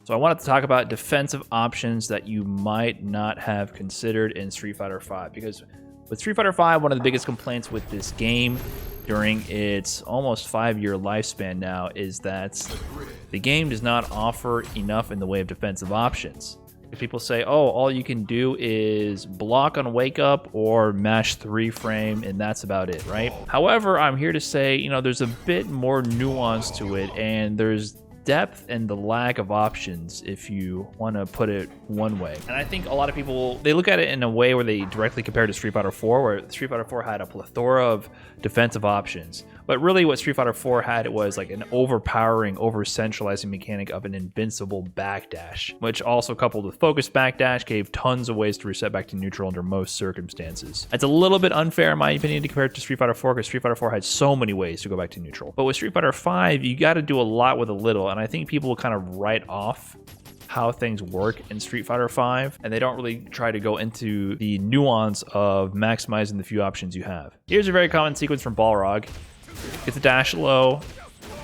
So I wanted to talk about defensive options that you might not have considered in Street Fighter V, because with Street Fighter V, one of the biggest complaints with this game during its almost 5-year lifespan now is that the game does not offer enough in the way of defensive options. If people say, oh, all you can do is block on wake up or mash 3 frame, and that's about it, right? However, I'm here to say, you know, there's a bit more nuance to it, and there's depth and the lack of options, if you want to put it one way. And I think a lot of people, they look at it in a way where they directly compare to Street Fighter 4, where Street Fighter 4 had a plethora of defensive options. But really what Street Fighter 4 had, it was like an overpowering, over-centralizing mechanic of an invincible backdash, which also coupled with focused backdash gave tons of ways to reset back to neutral under most circumstances. It's a little bit unfair in my opinion to compare it to Street Fighter 4, because Street Fighter 4 had so many ways to go back to neutral. But with Street Fighter 5, you got to do a lot with a little, and I think people will kind of write off how things work in Street Fighter V, and they don't really try to go into the nuance of maximizing the few options you have. Here's a very common sequence from Balrog. Get the dash low,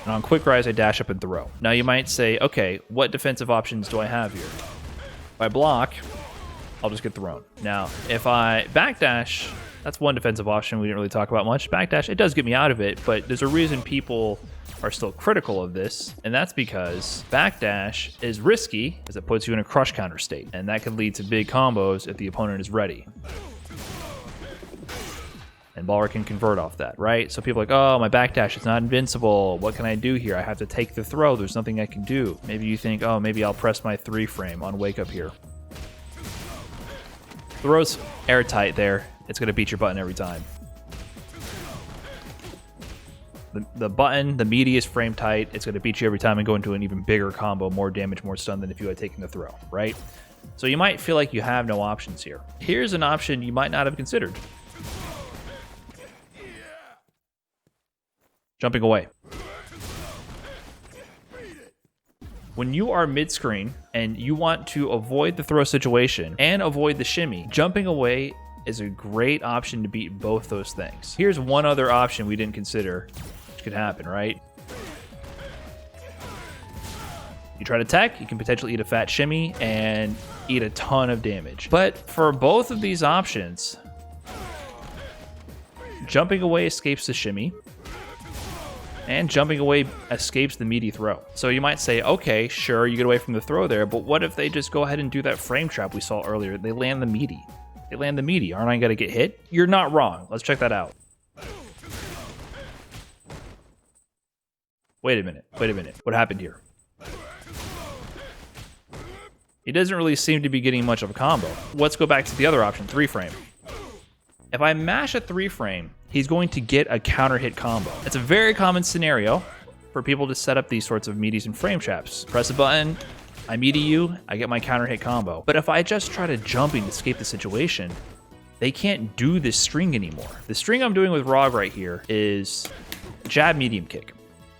and on quick rise I dash up and throw. Now you might say, okay, what defensive options do I have here? If I block, I'll just get thrown. Now, if I backdash, that's one defensive option we didn't really talk about much. Backdash, it does get me out of it, but there's a reason people are still critical of this, and that's because backdash is risky as it puts you in a crush counter state, and that could lead to big combos if the opponent is ready. And Balrog can convert off that, right? So people are like, oh, my backdash is not invincible. What can I do here? I have to take the throw. There's nothing I can do. Maybe you think, oh, maybe I'll press my 3 frame on wake up here. Throw's airtight there. It's going to beat your button every time. The button, the meaty is frame tight. It's going to beat you every time and go into an even bigger combo, more damage, more stun than if you had taken the throw, right? So you might feel like you have no options here. Here's an option you might not have considered. Jumping away. When you are mid-screen and you want to avoid the throw situation and avoid the shimmy, jumping away is a great option to beat both those things. Here's one other option we didn't consider, which could happen, right? You try to tech, you can potentially eat a fat shimmy and eat a ton of damage. But for both of these options, jumping away escapes the shimmy, and jumping away escapes the meaty throw. So you might say, okay, sure, you get away from the throw there, but what if they just go ahead and do that frame trap we saw earlier? They land the meaty. They land the meaty. Aren't I going to get hit? You're not wrong. Let's check that out. Wait a minute. Wait a minute. What happened here? He doesn't really seem to be getting much of a combo. Let's go back to the other option, 3 frame. If I mash a 3 frame, he's going to get a counter hit combo. It's a very common scenario for people to set up these sorts of meaties and frame traps. Press a button, I meaty you, I get my counter hit combo. But if I just try to jumping to escape the situation, they can't do this string anymore. The string I'm doing with Rog right here is jab medium kick.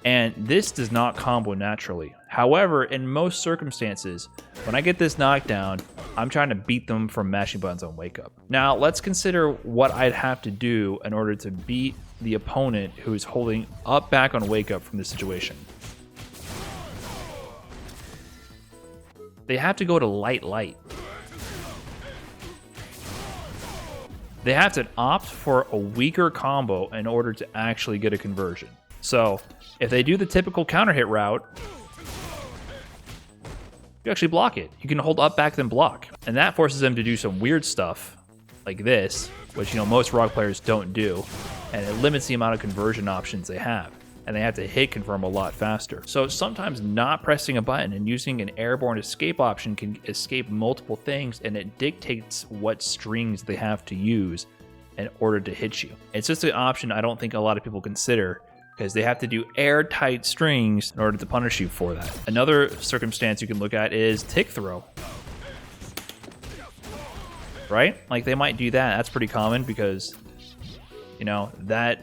And this does not combo naturally. However, in most circumstances, when I get this knockdown, I'm trying to beat them from mashing buttons on wake up. Now, let's consider what I'd have to do in order to beat the opponent who is holding up back on wake up from this situation. They have to go to light. They have to opt for a weaker combo in order to actually get a conversion. So, if they do the typical counter hit route, you actually block it. You can hold up, back, then block. And that forces them to do some weird stuff like this, which, you know, most Rog players don't do. And it limits the amount of conversion options they have. And they have to hit confirm a lot faster. So sometimes not pressing a button and using an airborne escape option can escape multiple things, and it dictates what strings they have to use in order to hit you. It's just an option I don't think a lot of people consider, because they have to do airtight strings in order to punish you for that. Another circumstance you can look at is tick throw. Right? Like, they might do that. That's pretty common because, you know, that,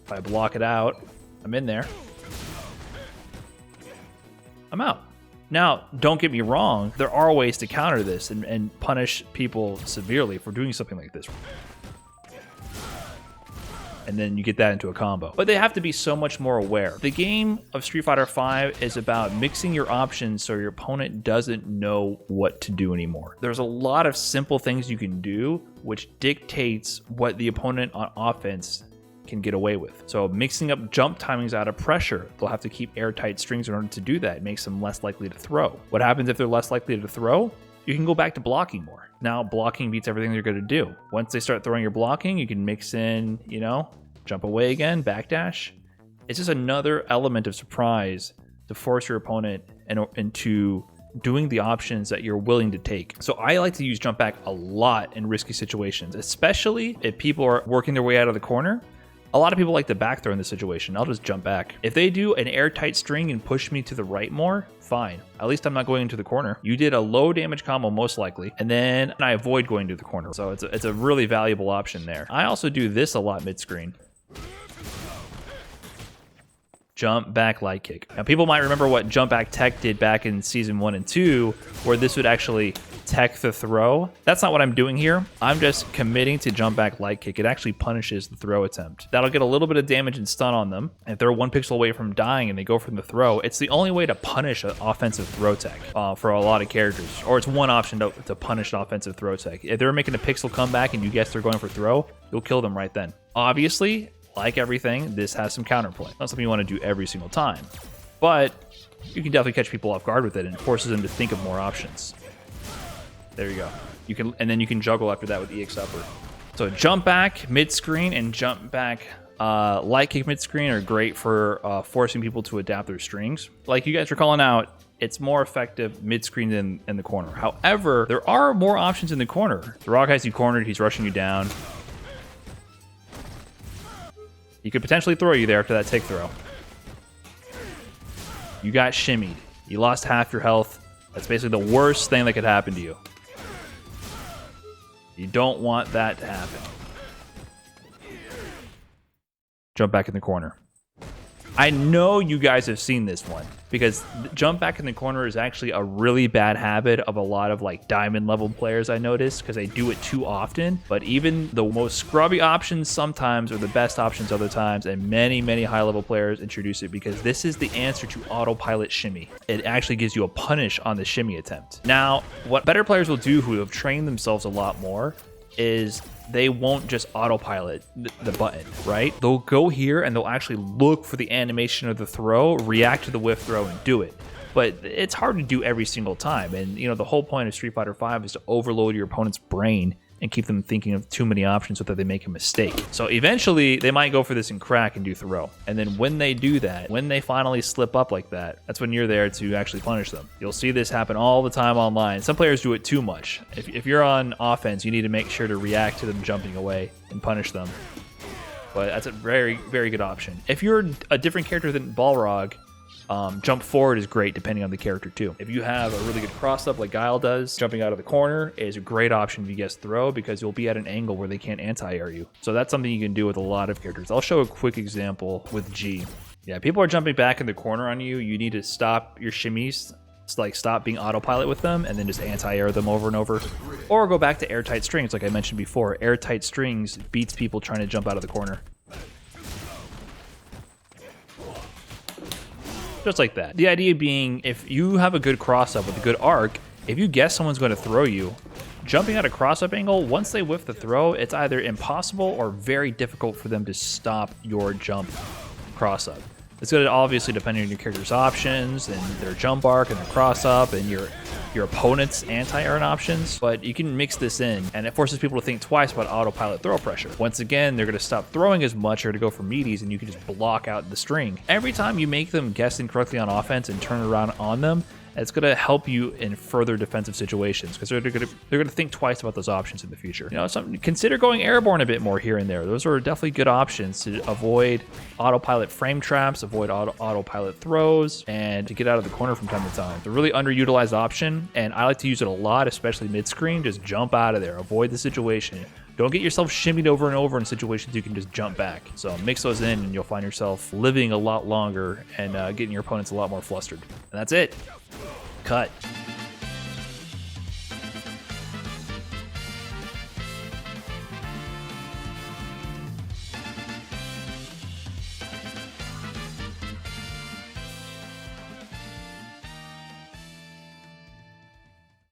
if I block it out, I'm in there. I'm out. Now, don't get me wrong, there are ways to counter this and punish people severely for doing something like this. and then you get that into a combo. But they have to be so much more aware. The game of Street Fighter V is about mixing your options so your opponent doesn't know what to do anymore. There's a lot of simple things you can do which dictates what the opponent on offense can get away with. So mixing up jump timings out of pressure, they'll have to keep airtight strings in order to do that. It makes them less likely to throw. What happens if they're less likely to throw? You can go back to blocking more. Now blocking beats everything they're going to do. Once they start throwing your blocking, you can mix in, you know, jump away again, backdash. It's just another element of surprise to force your opponent into doing the options that you're willing to take. So I like to use jump back a lot in risky situations, especially if people are working their way out of the corner. A lot of people like to back throw in this situation. I'll just jump back. If they do an airtight string and push me to the right more, fine. At least I'm not going into the corner. You did a low damage combo most likely, and then I avoid going to the corner. So it's a really valuable option there. I also do this a lot mid-screen. Jump back light kick. Now people might remember what jump back tech did back in season 1 and 2, where this would actually tech the throw. That's not what I'm doing here. I'm just committing to jump back light kick. It actually punishes the throw attempt. That'll get a little bit of damage and stun on them. If they're 1 pixel away from dying and they go from the throw, it's the only way to punish an offensive throw tech for a lot of characters. Or it's one option to punish an offensive throw tech. If they're making a pixel comeback and you guess they're going for throw, you'll kill them right then. Obviously, like everything, this has some counterplay. Not something you want to do every single time, but you can definitely catch people off guard with it and forces them to think of more options. There you go. You can, and then you can juggle after that with EX upper. So jump back mid-screen and jump back light kick mid-screen are great for forcing people to adapt their strings. Like you guys are calling out, it's more effective mid-screen than in the corner. However, there are more options in the corner. The Rock has you cornered, he's rushing you down. He could potentially throw you there after that take throw. You got shimmied. You lost half your health. That's basically the worst thing that could happen to you. You don't want that to happen. Jump back in the corner. I know you guys have seen this one because jump back in the corner is actually a really bad habit of a lot of like diamond level players I noticed because they do it too often. But even the most scrubby options sometimes are the best options other times, and many high level players introduce it because this is the answer to autopilot shimmy. It actually gives you a punish on the shimmy attempt. Now, what better players will do who have trained themselves a lot more is they won't just autopilot the button, right? They'll go here and they'll actually look for the animation of the throw, react to the whiff throw, and do it. But it's hard to do every single time. And you know, the whole point of Street Fighter V is to overload your opponent's brain and keep them thinking of too many options so that they make a mistake. So eventually they might go for this in crack and do throw. And then when they do that, when they finally slip up like that, that's when you're there to actually punish them. You'll see this happen all the time online. Some players do it too much. If you're on offense, you need to make sure to react to them jumping away and punish them. But that's a very good option. If you're a different character than Balrog, jump forward is great depending on the character too. If you have a really good cross up like Guile does, jumping out of the corner is a great option if you guess throw because you'll be at an angle where they can't anti-air you. So that's something you can do with a lot of characters. I'll show a quick example with G. Yeah, people are jumping back in the corner on you. You need to stop your shimmies, like stop being autopilot with them and then just anti-air them over and over. Or go back to airtight strings like I mentioned before. Airtight strings beats people trying to jump out of the corner. Just like that. The idea being, if you have a good cross-up with a good arc, if you guess someone's going to throw you, jumping at a cross-up angle, once they whiff the throw, it's either impossible or very difficult for them to stop your jump cross-up. It's going to obviously depend on your character's options and their jump arc and their cross-up and your opponent's anti-air options, but you can mix this in and it forces people to think twice about autopilot throw pressure. Once again, they're going to stop throwing as much or to go for meaties and you can just block out the string. Every time you make them guess incorrectly on offense and turn around on them, it's going to help you in further defensive situations because they're going to think twice about those options in the future. You know, consider going airborne a bit more here and there. Those are definitely good options to avoid autopilot frame traps, avoid autopilot throws, and to get out of the corner from time to time. It's a really underutilized option, and I like to use it a lot, especially mid-screen. Just jump out of there. Avoid the situation. Don't get yourself shimmied over and over in situations you can just jump back. So mix those in and you'll find yourself living a lot longer and getting your opponents a lot more flustered. And that's it. Cut.